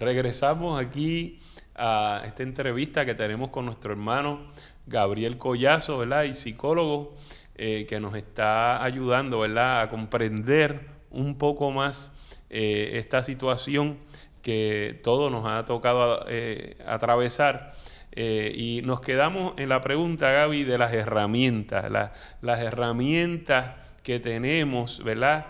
Regresamos aquí a esta entrevista que tenemos con nuestro hermano Gabriel Collazo, ¿verdad? Y psicólogo, que nos está ayudando, ¿verdad?, a comprender un poco más esta situación que todos nos ha tocado atravesar. Y nos quedamos en la pregunta, Gaby, de las herramientas, las herramientas que tenemos, ¿verdad?,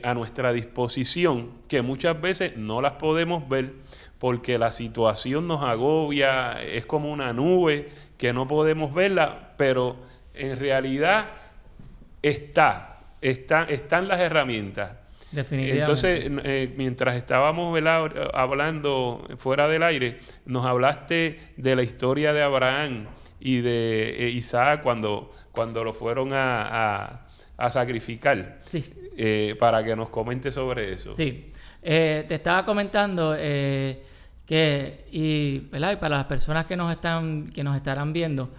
a nuestra disposición, que muchas veces no las podemos ver porque la situación nos agobia, es como una nube que no podemos verla, pero en realidad están las herramientas. Definitivamente. Entonces, mientras estábamos, ¿verdad?, hablando fuera del aire, nos hablaste de la historia de Abraham y de Isaac cuando lo fueron a sacrificar. Sí. Para que nos comente sobre eso. Sí. Te estaba comentando ¿verdad? Y para las personas que nos estarán viendo,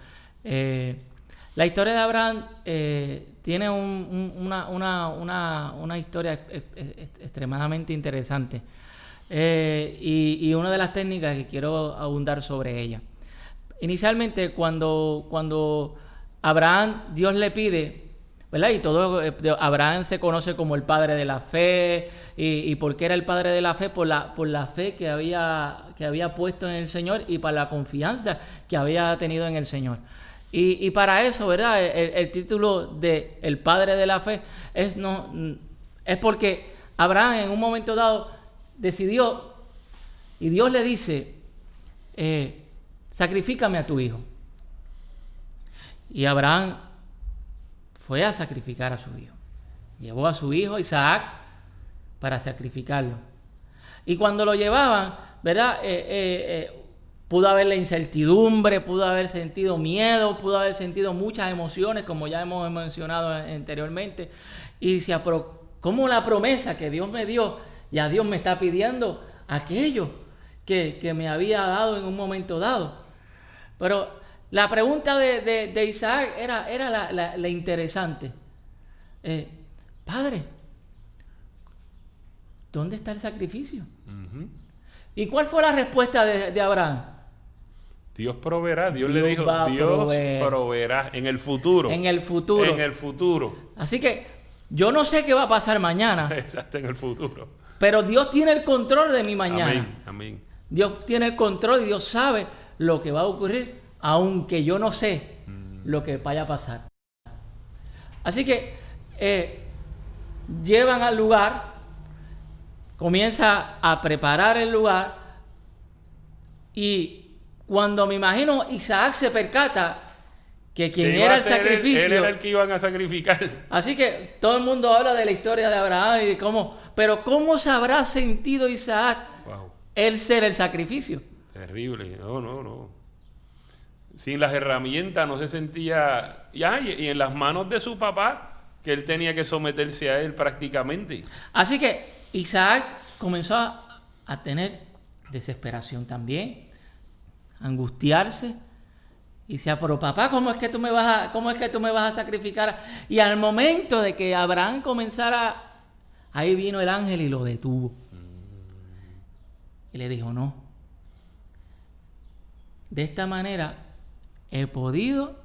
la historia de Abraham tiene una historia extremadamente interesante, y una de las técnicas que quiero abundar sobre ella. Inicialmente, cuando Abraham, Dios le pide, ¿verdad? Y todo Abraham se conoce como el padre de la fe. ¿Y por qué era el padre de la fe? Por la fe que había puesto en el Señor y para la confianza que había tenido en el Señor. Y para eso, ¿verdad?, el título de el padre de la fe es porque Abraham en un momento dado decidió, y Dios le dice, sacrifícame a tu hijo. Y Abraham fue a sacrificar a su hijo. Llevó a su hijo Isaac para sacrificarlo. Y cuando lo llevaban, ¿verdad?, pudo haber la incertidumbre, pudo haber sentido miedo, pudo haber sentido muchas emociones, como ya hemos mencionado anteriormente. Y decía, pero ¿cómo la promesa que Dios me dio, ya Dios me está pidiendo aquello que me había dado en un momento dado? Pero la pregunta de Isaac era la interesante. Padre, ¿dónde está el sacrificio? Uh-huh. ¿Y cuál fue la respuesta de Abraham? Dios proveerá. Dios le dijo, Dios proveerá en el futuro. En el futuro. En el futuro. Así que yo no sé qué va a pasar mañana. Exacto, en el futuro. Pero Dios tiene el control de mi mañana. Amén, amén. Dios tiene el control y Dios sabe lo que va a ocurrir, aunque yo no sé lo que vaya a pasar. Así que llevan al lugar, comienza a preparar el lugar, y cuando me imagino Isaac se percata que quien era el sacrificio, él era el que iban a sacrificar. Así que todo el mundo habla de la historia de Abraham y de pero ¿cómo se habrá sentido Isaac él ser el sacrificio? Terrible, no. Sin las herramientas no se sentía, y en las manos de su papá, que él tenía que someterse a él prácticamente. Así que Isaac comenzó a tener desesperación también, angustiarse, y decía, pero papá, ¿cómo es que tú me vas a sacrificar? Y al momento de que Abraham comenzara, ahí vino el ángel y lo detuvo. Y le dijo, no, de esta manera he podido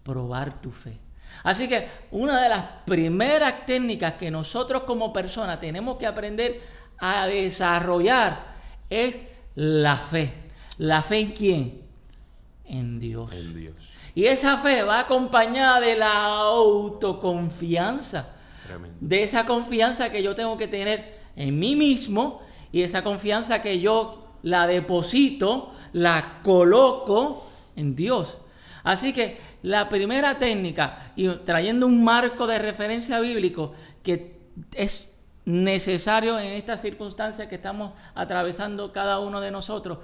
probar tu fe. Así que una de las primeras técnicas que nosotros como personas tenemos que aprender a desarrollar es la fe. ¿La fe en quién? En Dios. En Dios. Y esa fe va acompañada de la autoconfianza. Tremendo. De esa confianza que yo tengo que tener en mí mismo, y esa confianza que yo la deposito, la coloco en Dios. Así que la primera técnica, y trayendo un marco de referencia bíblico que es necesario en estas circunstancias que estamos atravesando cada uno de nosotros,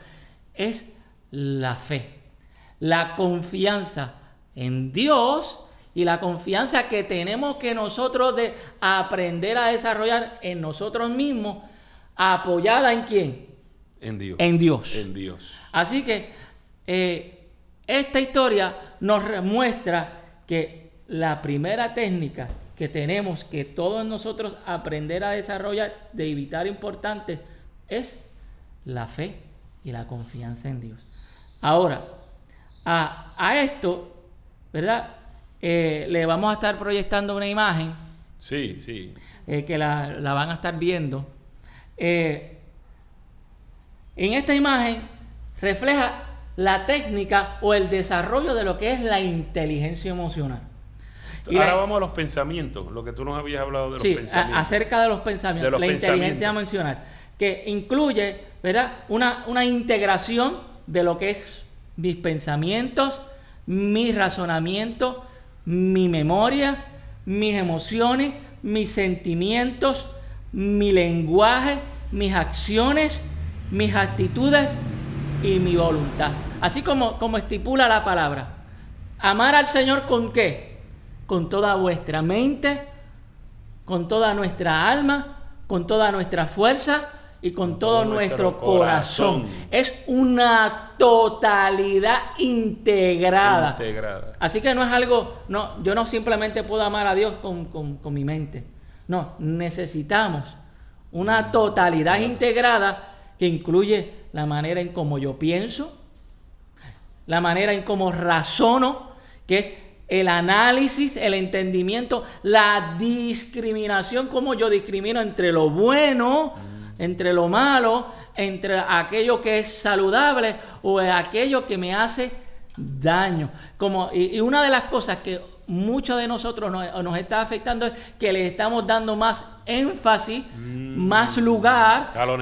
es la fe, la confianza en Dios y la confianza que tenemos que nosotros de aprender a desarrollar en nosotros mismos, apoyada ¿en quién? En Dios. En Dios. En Dios. Así que esta historia nos muestra que la primera técnica que tenemos que todos nosotros aprender a desarrollar de vital importante es la fe y la confianza en Dios. Ahora, a esto, ¿verdad? Le vamos a estar proyectando una imagen. Sí, sí. Que la van a estar viendo. En esta imagen refleja la técnica o el desarrollo de lo que es la inteligencia emocional. Ahora vamos a los pensamientos, lo que tú nos habías hablado de los pensamientos. Acerca de los pensamientos, la inteligencia emocional, que incluye, ¿verdad?, una integración de lo que es mis pensamientos, mi razonamiento, mi memoria, mis emociones, mis sentimientos, mi lenguaje, mis acciones, mis actitudes y mi voluntad. Así como estipula la palabra. Amar al Señor ¿con qué? Con toda vuestra mente, con toda nuestra alma, con toda nuestra fuerza y con todo nuestro corazón. Es una totalidad integrada. Así que no es algo, yo no simplemente puedo amar a Dios con mi mente. No, necesitamos una totalidad integrada que incluye la manera en cómo yo pienso, la manera en cómo razono, que es el análisis, el entendimiento, la discriminación, cómo yo discrimino entre lo bueno, entre lo malo, entre aquello que es saludable o aquello que me hace daño. Y una de las cosas que muchos de nosotros nos está afectando es que le estamos dando más énfasis, más lugar a lo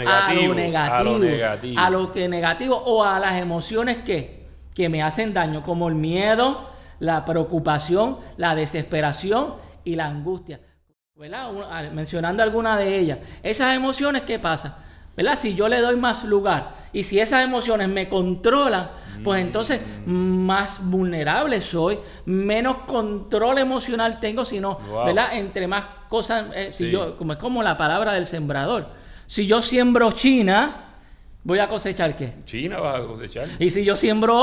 negativo o a las emociones que me hacen daño, como el miedo, la preocupación, la desesperación y la angustia, ¿verdad? Mencionando algunas de ellas. Esas emociones, ¿qué pasa? ¿Verdad? Si yo le doy más lugar y si esas emociones me controlan, pues entonces más vulnerable soy, menos control emocional tengo, sino, ¿verdad? Entre más cosas, como es como la palabra del sembrador. Si yo siembro China, voy a cosechar ¿qué? China vas a cosechar. Y si yo siembro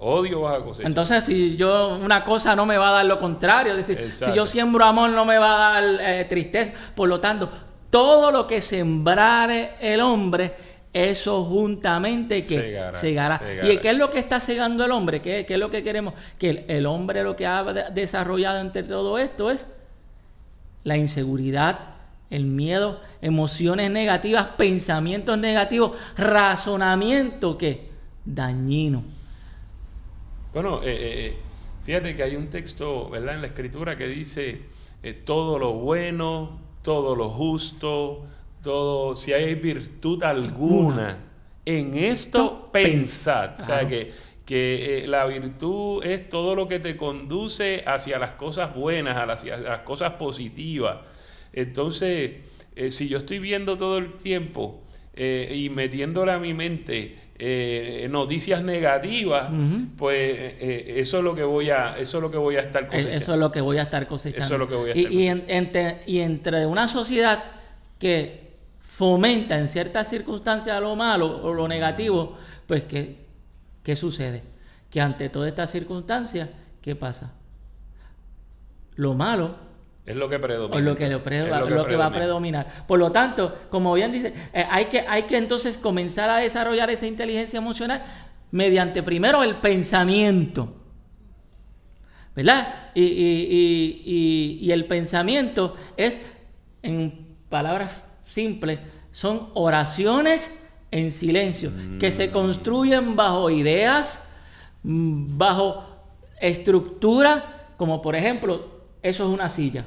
odio vas a cosechar. Entonces, si yo una cosa no me va a dar lo contrario, es decir, si yo siembro amor no me va a dar tristeza. Por lo tanto, todo lo que sembrare el hombre, eso juntamente segará. ¿Y qué es lo que está segando el hombre? ¿Qué es lo que queremos? Que el hombre lo que ha desarrollado entre todo esto es la inseguridad, el miedo, emociones negativas, pensamientos negativos, razonamiento que dañino. Bueno, fíjate que hay un texto, ¿verdad?, en la Escritura que dice todo lo bueno, todo lo justo, todo, si hay virtud alguna, en esto pensad. O sea, que la virtud es todo lo que te conduce hacia las cosas buenas, hacia las cosas positivas. Entonces, si yo estoy viendo todo el tiempo y metiéndole a mi mente noticias negativas, pues eso es lo que voy a estar cosechando. Eso es lo que voy a estar cosechando. Eso es lo que voy a estar cosechando. Y entre una sociedad que fomenta en ciertas circunstancias lo malo o lo negativo, pues ¿qué sucede? Que ante todas estas circunstancias, ¿qué pasa? Lo malo es lo que predomina. Es lo que va a predominar. Por lo tanto, como bien dice, hay que entonces comenzar a desarrollar esa inteligencia emocional mediante primero el pensamiento, ¿verdad? Y el pensamiento es, en palabras simples, son oraciones en silencio que se construyen bajo ideas, bajo estructura, como por ejemplo, eso es una silla.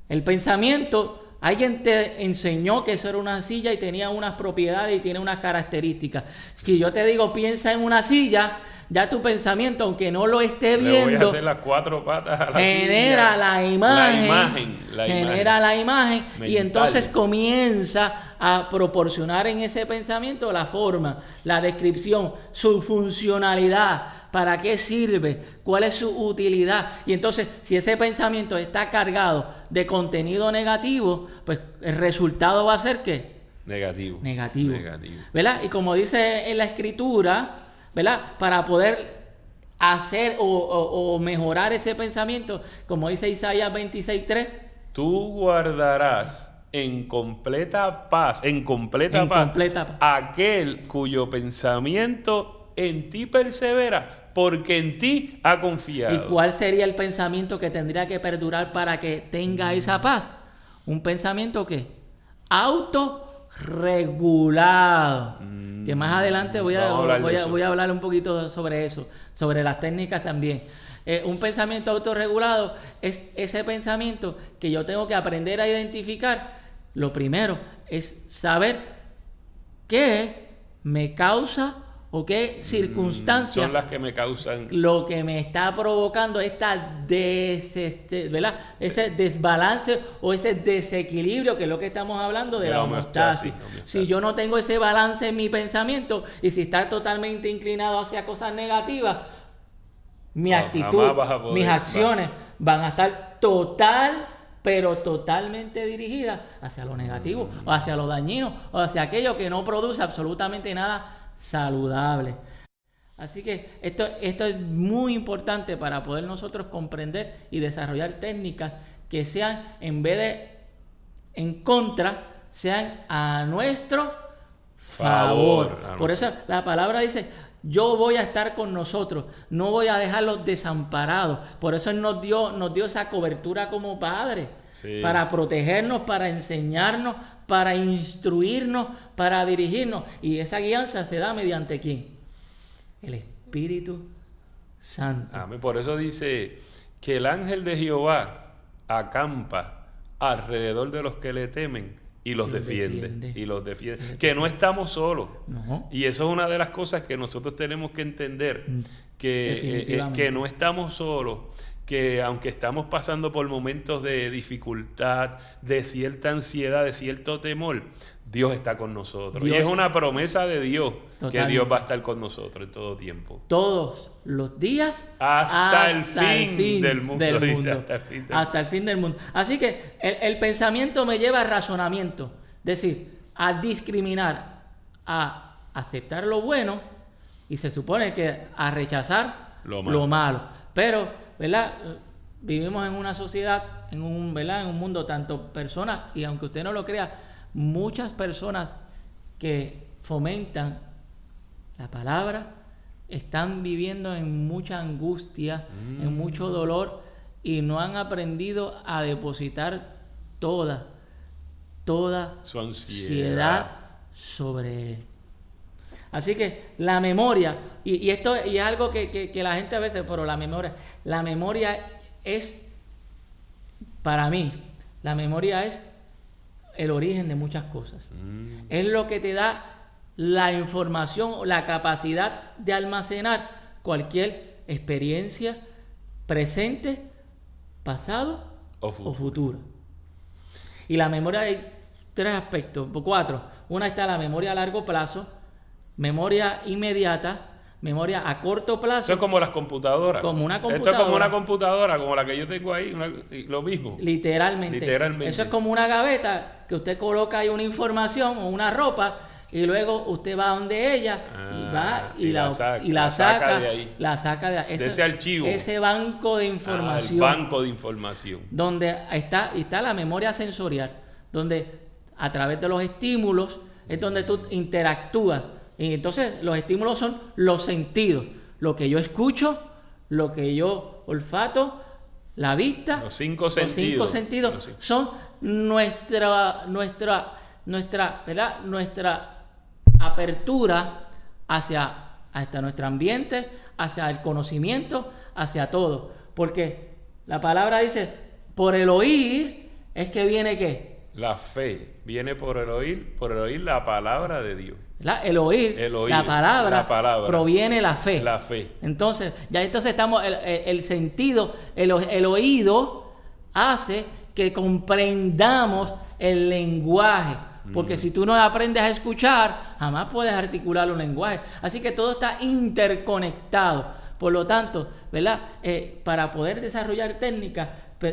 El pensamiento, alguien te enseñó que eso era una silla y tenía unas propiedades y tiene unas características. Si yo te digo, piensa en una silla, ya tu pensamiento, aunque no lo esté viendo, le voy a hacer las cuatro patas a la genera silla. La imagen mental. Y entonces comienza a proporcionar en ese pensamiento la forma, la descripción, su funcionalidad. ¿Para qué sirve? ¿Cuál es su utilidad? Y entonces, si ese pensamiento está cargado de contenido negativo, pues el resultado va a ser ¿qué? Negativo. ¿Verdad? Y como dice en la Escritura, ¿verdad? Para poder hacer o mejorar ese pensamiento, como dice Isaías 26:3, tú guardarás en completa paz, en completa paz, aquel cuyo pensamiento en ti persevera, porque en ti ha confiado. ¿Y cuál sería el pensamiento que tendría que perdurar para que tenga esa paz? Un pensamiento que autorregulado. Que más adelante voy a hablar un poquito sobre eso, sobre las técnicas también. Un pensamiento autorregulado es ese pensamiento que yo tengo que aprender a identificar. Lo primero es saber qué me causa o qué circunstancias son las que me causan lo que me está provocando ¿verdad? Ese desbalance o ese desequilibrio, que es lo que estamos hablando de la homeostasis. Si yo no tengo ese balance en mi pensamiento y si está totalmente inclinado hacia cosas negativas, mi actitud, mis acciones van a estar pero totalmente dirigidas hacia lo negativo, o hacia lo dañino, o hacia aquello que no produce absolutamente nada saludable. Así que esto es muy importante para poder nosotros comprender y desarrollar técnicas que sean, en vez de en contra, sean a nuestro favor. Por eso la palabra dice: yo voy a estar con nosotros, no voy a dejarlos desamparados. Por eso Él nos dio esa cobertura como Padre, para protegernos, para enseñarnos, para instruirnos, para dirigirnos. Y esa guianza se da mediante ¿quién? El Espíritu Santo. Amén. Por eso dice que el ángel de Jehová acampa alrededor de los que le temen y los defiende. Que no estamos solos. No. Y eso es una de las cosas que nosotros tenemos que entender, que no estamos solos, que aunque estamos pasando por momentos de dificultad, de cierta ansiedad, de cierto temor, Dios está con nosotros. Y es una promesa de Dios. Totalmente. Que Dios va a estar con nosotros en todo tiempo. Todos los días hasta el fin del mundo. Hasta el fin del mundo. Así que el pensamiento me lleva al razonamiento. Es decir, a discriminar, a aceptar lo bueno y se supone que a rechazar lo malo. Pero, ¿verdad? Vivimos en una sociedad, en un mundo, tanto personas, y aunque usted no lo crea, muchas personas que fomentan la palabra están viviendo en mucha angustia, en mucho dolor, y no han aprendido a depositar toda su ansiedad sobre Él. Así que la memoria, y esto y es algo que la gente a veces, pero la memoria es, para mí, la memoria es el origen de muchas cosas. Es lo que te da la información o la capacidad de almacenar cualquier experiencia presente, pasado o futuro. Y la memoria hay 3 aspectos, 4. Una está la memoria a largo plazo, memoria inmediata, memoria a corto plazo. Eso es como las computadoras. Como una computadora. Esto es como una computadora, como la que yo tengo ahí, lo mismo. Literalmente. Eso es como una gaveta que usted coloca ahí una información o una ropa y luego usted va donde ella y la saca de ahí. La saca de ese archivo. Ese banco de información. El banco de información. Donde está la memoria sensorial, donde a través de los estímulos es donde tú interactúas. Y entonces los estímulos son los sentidos, lo que yo escucho, lo que yo olfato, la vista. Los 5 sentidos. Los 5 sentidos son nuestra apertura hacia nuestro ambiente, hacia el conocimiento, hacia todo. Porque la palabra dice, por el oír es que viene ¿qué? La fe viene por el oír la palabra de Dios. El oír, la palabra, proviene la fe. La fe. Entonces estamos, el sentido, el oído hace que comprendamos el lenguaje. Porque si tú no aprendes a escuchar, jamás puedes articular un lenguaje. Así que todo está interconectado. Por lo tanto, ¿verdad? Para poder desarrollar técnicas,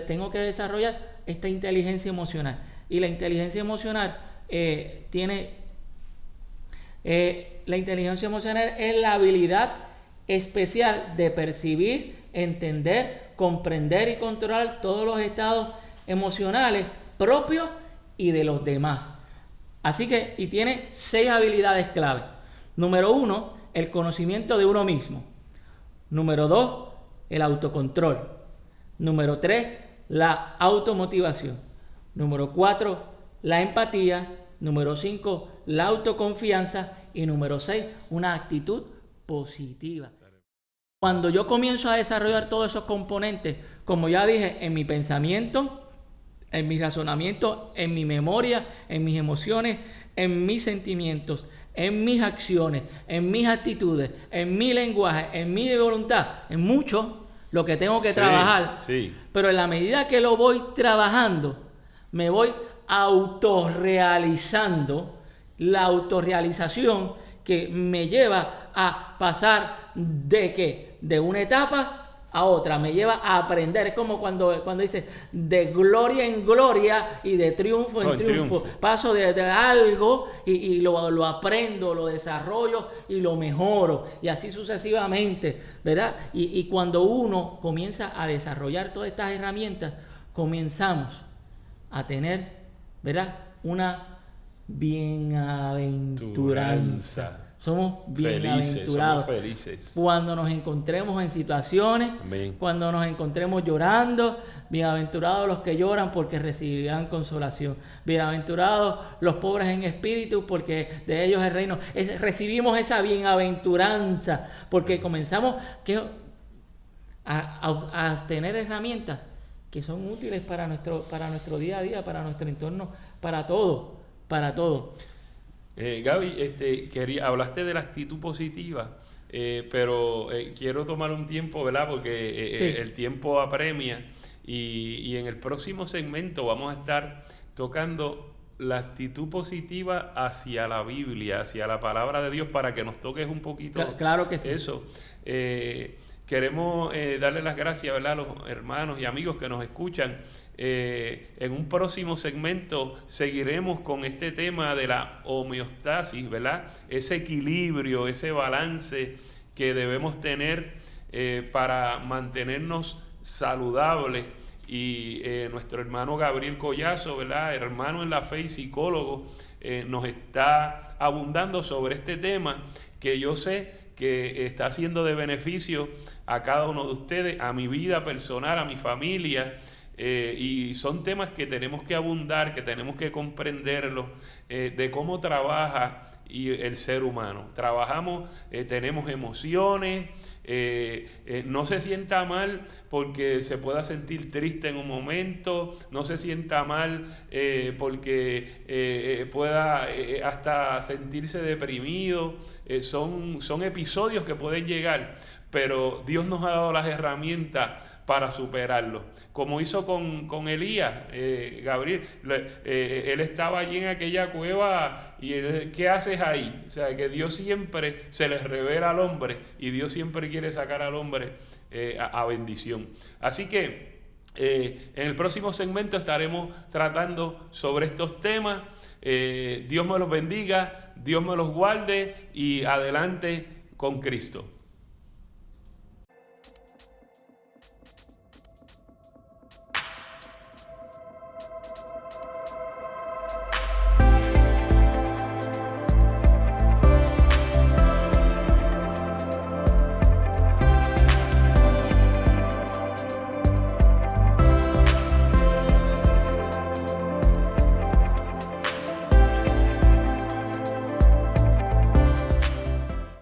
tengo que desarrollar esta inteligencia emocional. Y la inteligencia emocional la inteligencia emocional es la habilidad especial de percibir, entender, comprender y controlar todos los estados emocionales propios y de los demás. Así que, y tiene 6 habilidades clave. Número 1, el conocimiento de uno mismo. Número 2, el autocontrol. Número 3, la automotivación. Número 4, la empatía. Número 5, la autoconfianza. Y número 6, una actitud positiva. Cuando yo comienzo a desarrollar todos esos componentes, como ya dije, en mi pensamiento, en mi razonamiento, en mi memoria, en mis emociones, en mis sentimientos, en mis acciones, en mis actitudes, en mi lenguaje, en mi voluntad, en mucho lo que tengo que trabajar. Sí. Pero en la medida que lo voy trabajando, me voy autorrealizando. La autorrealización que me lleva a pasar ¿de qué? De una etapa a otra, me lleva a aprender. Es como cuando dice de gloria en gloria y de triunfo en triunfo. Paso de algo y lo aprendo, lo desarrollo y lo mejoro, y así sucesivamente, ¿verdad? Y cuando uno comienza a desarrollar todas estas herramientas, comenzamos a tener, ¿verdad?, una bienaventuranza. Somos bienaventurados. Somos felices. Cuando nos encontremos en situaciones, Amén. Cuando nos encontremos llorando, bienaventurados los que lloran porque recibirán consolación. Bienaventurados los pobres en espíritu porque de ellos es el reino. Recibimos esa bienaventuranza porque comenzamos a tener herramientas que son útiles para nuestro día a día, para nuestro entorno, para todo. Gaby, hablaste de la actitud positiva, pero quiero tomar un tiempo, ¿verdad? Porque Sí. el tiempo apremia y en el próximo segmento vamos a estar tocando la actitud positiva hacia la Biblia, hacia la palabra de Dios, para que nos toques un poquito. Claro que sí. Eso. Queremos darle las gracias, ¿verdad?, a los hermanos y amigos que nos escuchan. En un próximo segmento seguiremos con este tema de la homeostasis, ¿verdad? Ese equilibrio, ese balance que debemos tener para mantenernos saludables. Y nuestro hermano Gabriel Collazo, ¿verdad?, hermano en la fe y psicólogo, nos está abundando sobre este tema que yo sé que está siendo de beneficio a cada uno de ustedes, a mi vida personal, a mi familia, y son temas que tenemos que abundar, que tenemos que comprenderlos, de cómo trabaja el ser humano. Trabajamos, tenemos emociones, no se sienta mal porque se pueda sentir triste en un momento, no se sienta mal porque pueda hasta sentirse deprimido. Son episodios que pueden llegar, pero Dios nos ha dado las herramientas para superarlo, como hizo con Elías. Gabriel, él estaba allí en aquella cueva y él, ¿qué haces ahí? O sea, que Dios siempre se les revela al hombre y Dios siempre quiere sacar al hombre a bendición. Así que en el próximo segmento estaremos tratando sobre estos temas. Dios me los bendiga, Dios me los guarde y adelante con Cristo.